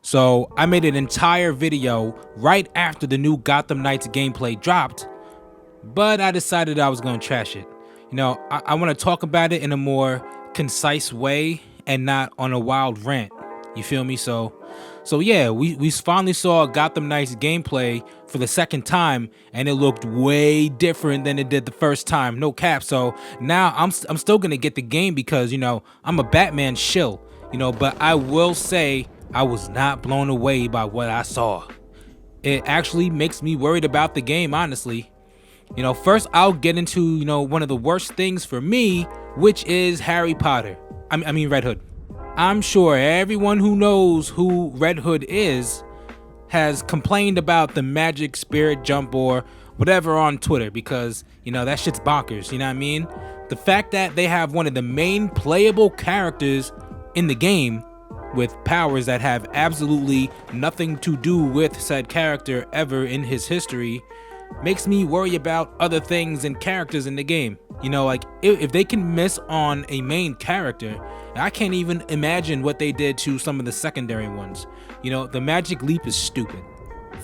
So I made an entire video right after the new Gotham Knights gameplay dropped, but I decided I was going to trash it. I want to talk about it in a more concise way and not on a wild rant. You feel me? So yeah, we finally saw Gotham Knights gameplay for the second time, and it looked way different than it did the first time. No cap. So now I'm still gonna get the game because I'm a Batman shill. But I will say I was not blown away by what I saw. It actually makes me worried about the game, honestly. First I'll get into one of the worst things for me, which is Harry Potter. I mean Red Hood. I'm sure everyone who knows who Red Hood is has complained about the magic spirit jump or whatever on Twitter because, that shit's bonkers, you know what I mean? The fact that they have one of the main playable characters in the game with powers that have absolutely nothing to do with said character ever in his history makes me worry about other things and characters in the game. Like if they can miss on a main character, I can't even imagine what they did to some of the secondary ones. The magic leap is stupid.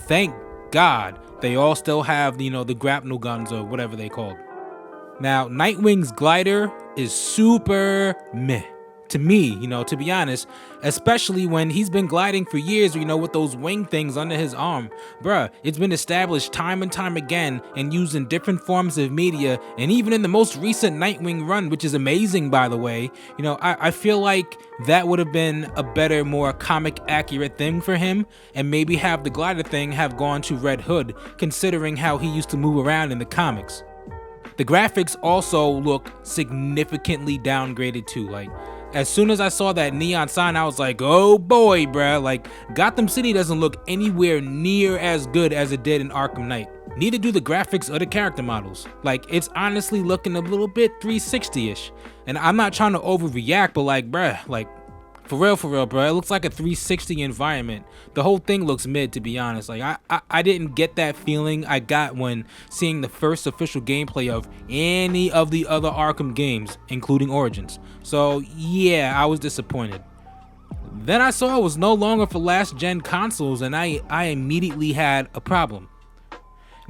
Thank God they all still have the grapnel guns or whatever they called. Now Nightwing's glider is super meh to me, to be honest, especially when he's been gliding for years, with those wing things under his arm. Bruh, it's been established time and time again and used in different forms of media, and even in the most recent Nightwing run, which is amazing, by the way. I feel like that would have been a better, more comic accurate thing for him, and maybe have the glider thing have gone to Red Hood, considering how he used to move around in the comics. The graphics also look significantly downgraded too. Like, as soon as I saw that neon sign, I was like, oh boy, bruh. Like, Gotham City doesn't look anywhere near as good as it did in Arkham Knight. Neither do the graphics or the character models. Like, it's honestly looking a little bit 360-ish. And I'm not trying to overreact, but like, bruh, like, for real, bruh, it looks like a 360 environment. The whole thing looks mid, to be honest. Like, I didn't get that feeling I got when seeing the first official gameplay of any of the other Arkham games, including Origins. So yeah, I was disappointed. Then I saw it was no longer for last gen consoles, and I immediately had a problem.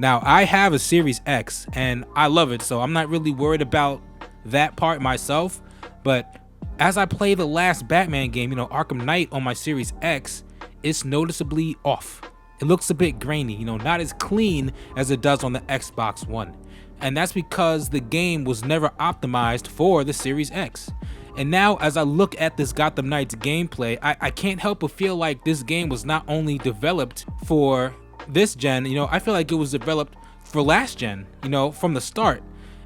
Now, I have a Series X, and I love it, so I'm not really worried about that part myself, but as I play the last Batman game, Arkham Knight on my Series X, it's noticeably off. It looks a bit grainy, not as clean as it does on the Xbox One. And that's because the game was never optimized for the Series X. And now as I look at this Gotham Knights gameplay, I can't help but feel like this game was not only developed for this gen, I feel like it was developed for last gen, from the start.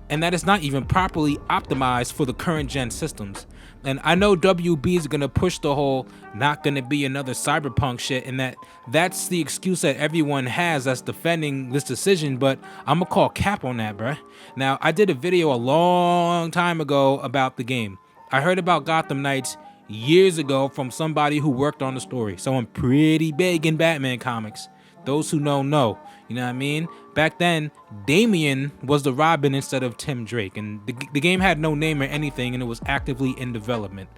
And that it's not even properly optimized for the current gen systems. And I know WB is gonna push the whole not gonna be another Cyberpunk shit, and that's the excuse that everyone has that's defending this decision, but I'm gonna call cap on that, bruh. Now, I did a video a long time ago about the game. I heard about Gotham Knights years ago from somebody who worked on the story, someone pretty big in Batman comics. Those who know, you know what I mean? Back then, Damian was the Robin instead of Tim Drake, and the game had no name or anything, and it was actively in development.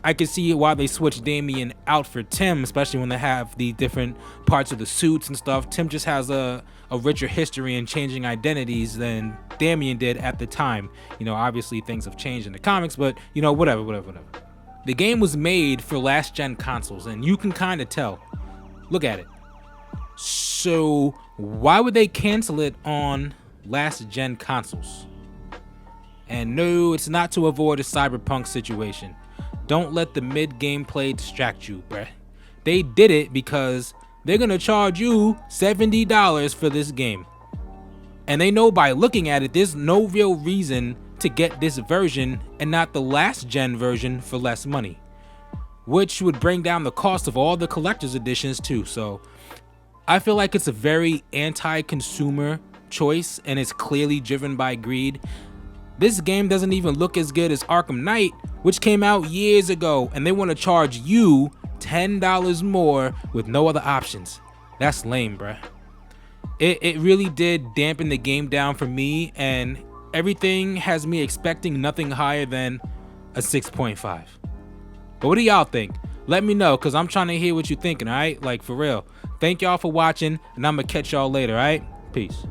I could see why they switched Damian out for Tim, especially when they have the different parts of the suits and stuff. Tim just has a richer history in changing identities than Damian did at the time. Obviously things have changed in the comics, but whatever. The game was made for last gen consoles, and you can kind of tell. Look at it. So why would they cancel it on last gen consoles? And no, it's not to avoid a Cyberpunk situation. Don't let the mid gameplay distract you, bruh. They did it because they're gonna charge you $70 for this game. And they know by looking at it, there's no real reason to get this version and not the last gen version for less money, which would bring down the cost of all the collector's editions too. So I feel like it's a very anti-consumer choice, and it's clearly driven by greed. This game doesn't even look as good as Arkham Knight, which came out years ago, and they want to charge you $10 more with no other options. That's lame, bruh. It really did dampen the game down for me, and everything has me expecting nothing higher than a 6.5. But what do y'all think? Let me know, because I'm trying to hear what you're thinking, all right? Like, for real. Thank y'all for watching, and I'm going to catch y'all later, all right? Peace.